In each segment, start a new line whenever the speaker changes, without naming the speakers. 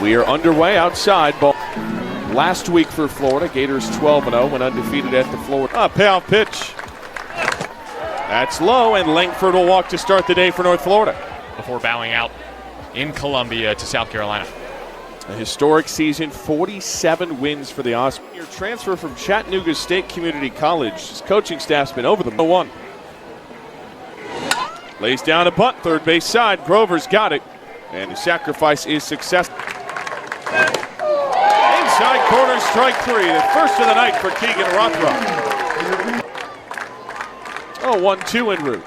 We are underway outside. Ball last week for Florida. Gators 12-0, went undefeated at the Florida. Payoff pitch. That's low, and Langford will walk to start the day for North Florida.
Before bowing out in Columbia to South Carolina.
A historic season, 47 wins for the Ospreys. Your transfer from Chattanooga State Community College. His coaching staff's been over them. 1. Lays down a bunt, third base side. Grover's got it, and the sacrifice is successful. Inside corner, strike 3. The first of the night for Keegan Rothrock. 1-2 en route.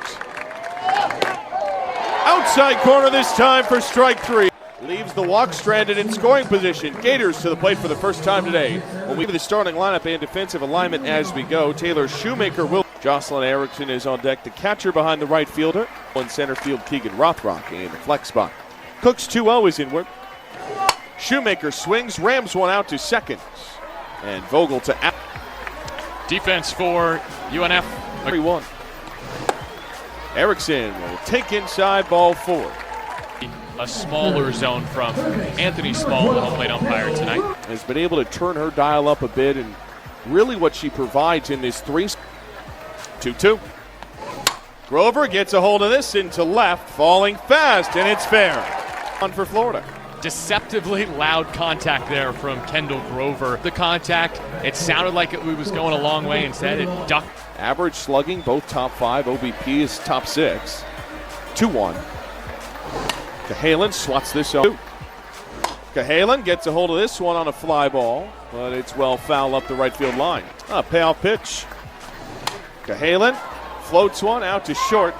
Outside corner this time for strike 3. Leaves the walk stranded in scoring position. Gators to the plate for the first time today. We'll leave the starting lineup and defensive alignment as we go. Taylor Shoemaker will. Jocelyn Erickson is on deck. The catcher behind the right fielder. On center field, Keegan Rothrock in the flex spot. Cooks 2-0 is inward. Shoemaker swings, rams one out to second. And Vogel to out.
Defense for UNF.
3-1. Erickson will take inside, ball 4.
A smaller zone from Anthony Small, the home plate umpire tonight.
Has been able to turn her dial up a bit, and really what she provides in this 2-2. Grover gets a hold of this into left, falling fast, and it's fair. On for Florida.
Deceptively loud contact there from Kendall Grover. The contact, it sounded like it was going a long way. Instead, it ducked.
Average slugging, both top 5. OBP is top 6. 2-1. Cahalan swats this off. Cahalan gets a hold of this one on a fly ball, but it's well foul up the right field line. Payoff pitch. Cahalan floats one out to short,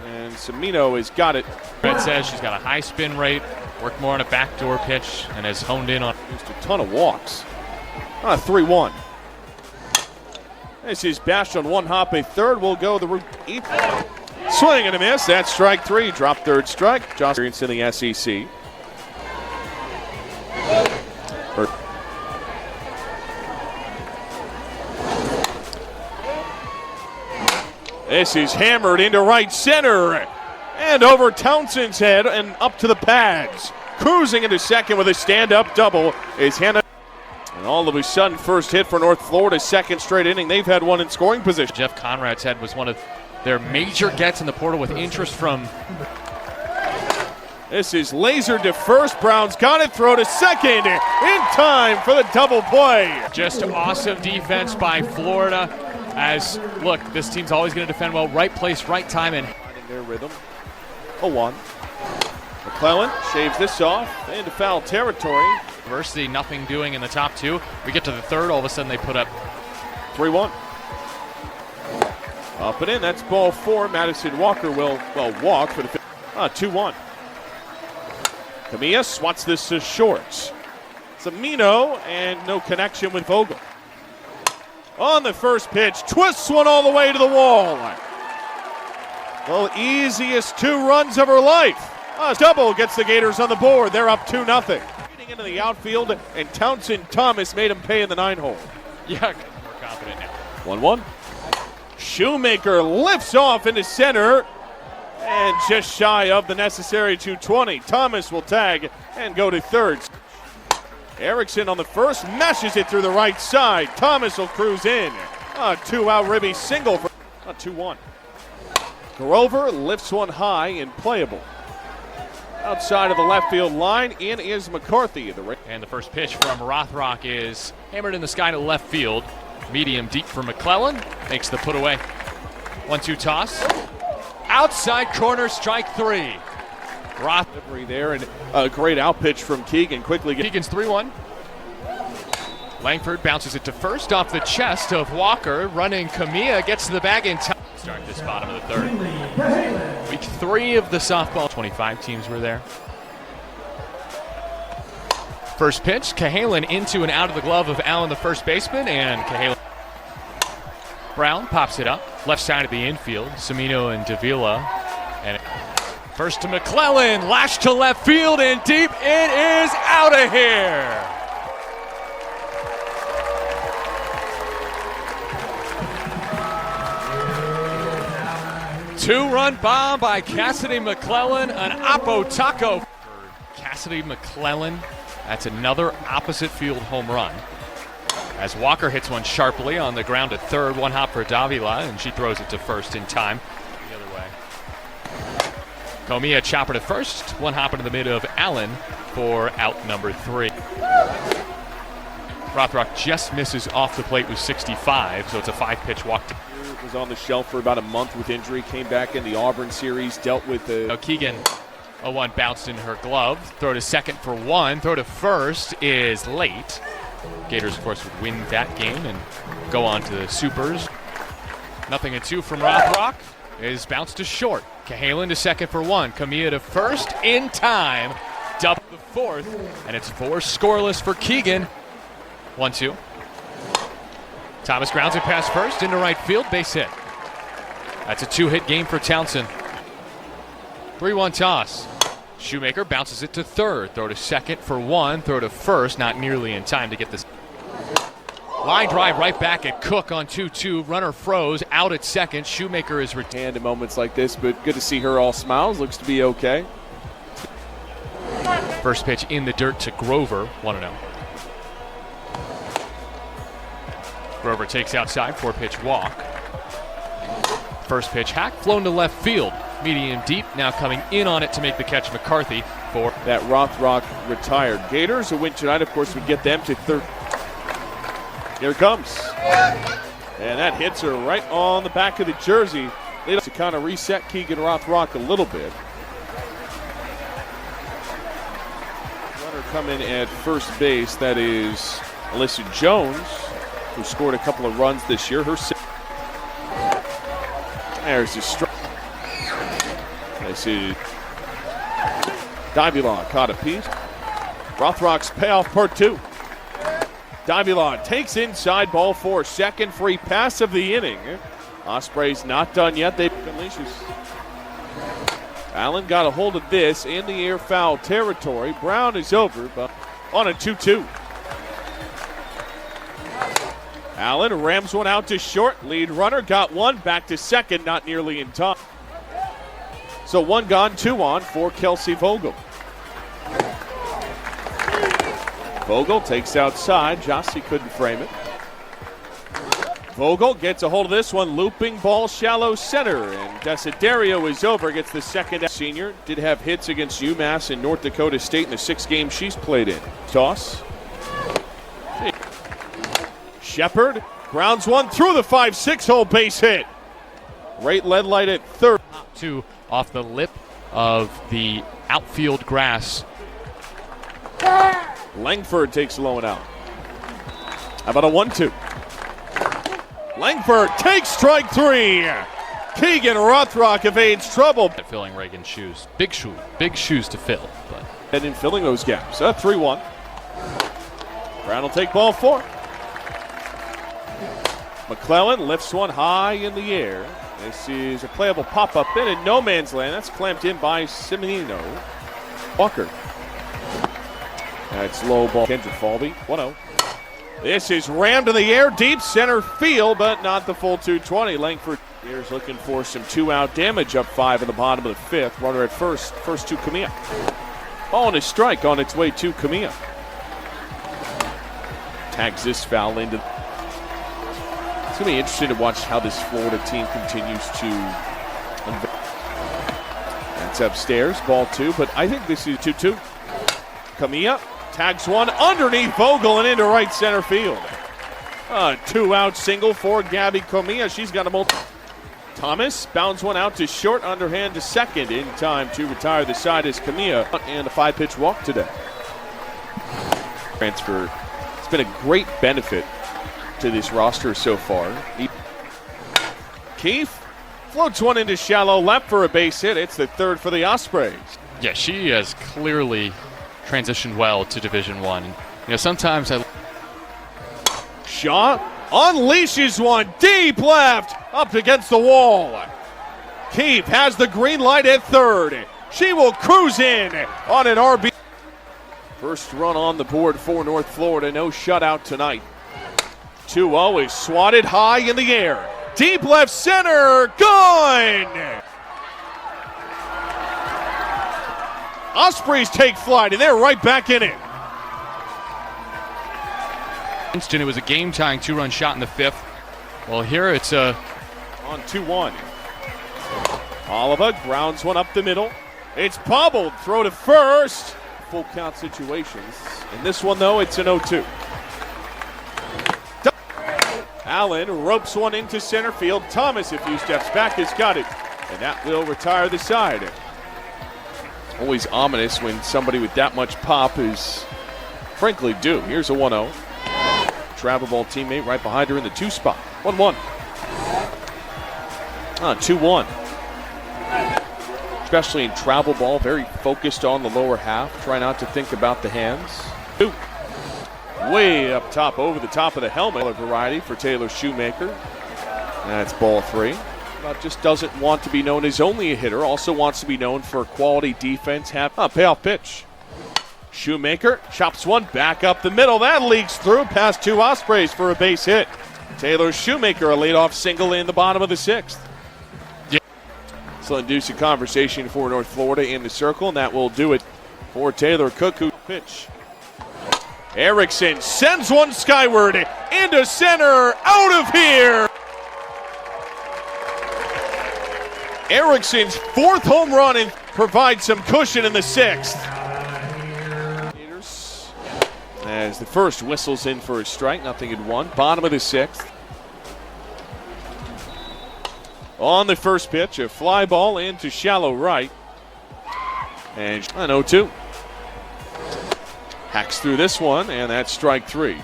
and Semino has got it.
Red says she's got a high spin rate, worked more on a backdoor pitch, and has honed in on.
Used a ton of walks. 3-1. This is bashed on one hop. A third will go the route. Swing and a miss. That's strike 3. Drop third strike. Josh in the SEC. This is hammered into right center. And over Townsend's head and up to the pads. Cruising into second with a stand-up double is Hannah. And all of a sudden, first hit for North Florida's second straight inning. They've had one in scoring position.
Jeff Conrad's head was one of their major gets in the portal with interest from.
This is laser to first. Brown's got it. Throw to second in time for the double play.
Just awesome defense by Florida. As, look, this team's always going to defend well. Right place, right time. And
their rhythm. 0-1. McLellan shaves this off into foul territory.
University, nothing doing in the top 2. We get to the third, all of a sudden they put up
3-1. Up and in, that's ball 4. Madison Walker will, walk for the 2-1. Camilla swats this to shorts. Semino, and no connection with Vogel. On the first pitch, twists one all the way to the wall. The easiest 2 runs of her life. Double gets the Gators on the board. They're up 2-0. Into the outfield, and Townsend Thomas made him pay in the 9-hole.
Yeah, more confident now.
1-1. Shoemaker lifts off into center, and just shy of the necessary 220. Thomas will tag and go to third. Erickson on the first, meshes it through the right side. Thomas will cruise in. A 2-out ribby single for 2-1. Grover lifts one high and playable. Outside of the left field line, in is McCarthy.
And the first pitch from Rothrock is hammered in the sky to left field. Medium deep for McLellan. Makes the put away. 1-2 toss. Outside corner, strike 3.
Rothrock there, and a great out pitch from Keegan.
Keegan's 3-1. Langford bounces it to first off the chest of Walker. Running Camilla gets to the bag in time. Start this bottom of the third. Week 3 of the softball. 25 teams were there. First pitch, Cahalan into and out of the glove of Allen, the first baseman, and Cahalan. Brown pops it up, left side of the infield. Semino and Davila. And first to McLellan, lashed to left field and deep. It is out of here. Two-run bomb by Cassidy McLellan, an Oppo Taco. Cassidy McLellan That's another opposite field home run. As Walker hits one sharply on the ground at third, one hop for Davila, and she throws it to first in time. The other way. Comia chopper to first, one hop into the mid of Allen for out number 3. Rothrock just misses off the plate with 65, so it's a 5-pitch walk.
Was on the shelf for about a month with injury, came back in the Auburn series, dealt with the...
Keegan, 0-1 bounced in her glove. Throw to second for 1, throw to first is late. Gators, of course, would win that game and go on to the Supers. 0-2 from Rothrock is bounced to short. Cahalan to second for 1. Camilla to first in time. Double the fourth, and it's 4 scoreless for Keegan. 1-2. Thomas grounds it past first into right field, base hit. That's a 2-hit game for Townsend. 3-1 toss. Shoemaker bounces it to third. Throw to second for 1. Throw to first, not nearly in time to get this. Line drive right back at Cook on 2-2. Runner froze out at second. Shoemaker is
retained in moments like this, but good to see her all smiles. Looks to be okay.
First pitch in the dirt to Grover, 1-0. Grover takes outside, 4-pitch walk. First pitch hack, flown to left field. Medium deep, now coming in on it to make the catch, McCarthy for
that Rothrock retired. Gators, a win tonight, of course, would get them to third. Here it comes. And that hits her right on the back of the jersey. They to kind of reset Keegan Rothrock a little bit. Runner coming at first base, that is Alyssa Jones, who scored a couple of runs this year. There's a strike. I see Davila caught a piece. Rothrock's payoff part 2. Davila takes inside ball 4. Second free pass of the inning. Ospreys not done yet. They've been leashes. Allen got a hold of this in the air foul territory. Brown is over, but on a 2-2. Allen rams one out to short. Lead runner got one. Back to second, not nearly in time. So 1 gone, 2 on for Kelsey Vogel. Vogel takes outside. Jossie couldn't frame it. Vogel gets a hold of this one. Looping ball shallow center. And Desiderio is over. Gets the second. Senior did have hits against UMass and North Dakota State in the 6 games she's played in. Toss. Shepard grounds one through the 5-6 hole, base hit. Right lead light at third.
2 off the lip of the outfield grass.
Langford takes low and out. How about a 1-2? Langford takes strike 3. Keegan Rothrock evades trouble.
Filling Reagan's shoes. Big shoes to fill. But
and in filling those gaps. 3-1. Brown will take ball 4. McLellan lifts one high in the air. This is a playable pop-up in no man's land. That's clamped in by Simonino. Walker. That's low ball. Kendrick Falvey, 1-0. This is rammed in the air, deep center field, but not the full 220. Langford here's looking for some 2-out damage up 5 in the bottom of the 5th. Runner at first to Camilla. Ball and a strike on its way to Camilla. Tags this foul into. It's going to be interesting to watch how this Florida team continues to. That's upstairs, ball 2, but I think this is 2-2. Camilla tags one underneath Vogel and into right center field. A 2-out single for Gabby Camilla. She's got a multi. Thomas bounds one out to short, underhand to second in time to retire the side as Camilla. And a 5-pitch walk today. Transfer. It's been a great benefit to this roster so far. Keefe floats one into shallow left for a base hit. It's the third for the Ospreys.
Yeah, she has clearly transitioned well to Division I. You know, sometimes
Shaw unleashes one deep left up against the wall. Keefe has the green light at third. She will cruise in on an RB. First run on the board for North Florida. No shutout tonight. 2-0 is swatted high in the air. Deep left center. Gone! Ospreys take flight, and they're right back in it.
It was a game-tying 2-run shot in the 5th. Well, here it's
on 2-1. Oliva grounds one up the middle. It's bobbled. Throw to first. Full count situations. In this one, though, it's an 0-2. Allen ropes one into center field. Thomas, a few steps back, has got it. And that will retire the side. Always ominous when somebody with that much pop is frankly due. Here's a 1-0. Travel ball teammate right behind her in the 2 spot. 1-1. 2-1. Especially in travel ball, very focused on the lower half. Try not to think about the hands. 2. Way up top, over the top of the helmet. A variety for Taylor Shoemaker. That's ball 3. But just doesn't want to be known as only a hitter. Also wants to be known for quality defense. Payoff pitch. Shoemaker chops one back up the middle. That leaks through past 2 Ospreys for a base hit. Taylor Shoemaker, a leadoff single in the bottom of the 6th. Yeah. This will induce a conversation for North Florida in the circle, and that will do it for Taylor Cuckoo. Pitch. Erickson sends one skyward into center, out of here. Erickson's 4th home run and provides some cushion in the 6th. Gators, as the first whistles in for a strike, nothing in 1. Bottom of the 6th. On the first pitch, a fly ball into shallow right. And an 0-2. Hacks through this one, and that's strike 3.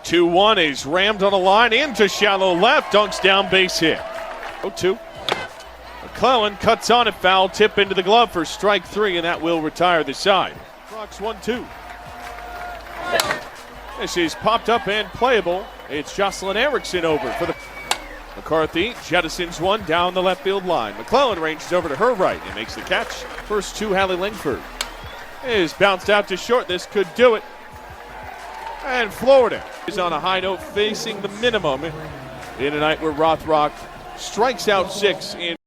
2-1 is rammed on a line into shallow left, dunks down, base hit. 0-2. McLellan cuts on a foul tip into the glove for strike 3, and that will retire the side. Rocks 1-2. This is popped up and playable. It's Jocelyn Erickson over for the McCarthy. Jettisons one down the left field line. McLellan ranges over to her right and makes the catch. First 2, Hallie Lingford. Is bounced out to short. This could do it. And Florida is on a high note, facing the minimum in a night where Rothrock strikes out 6 in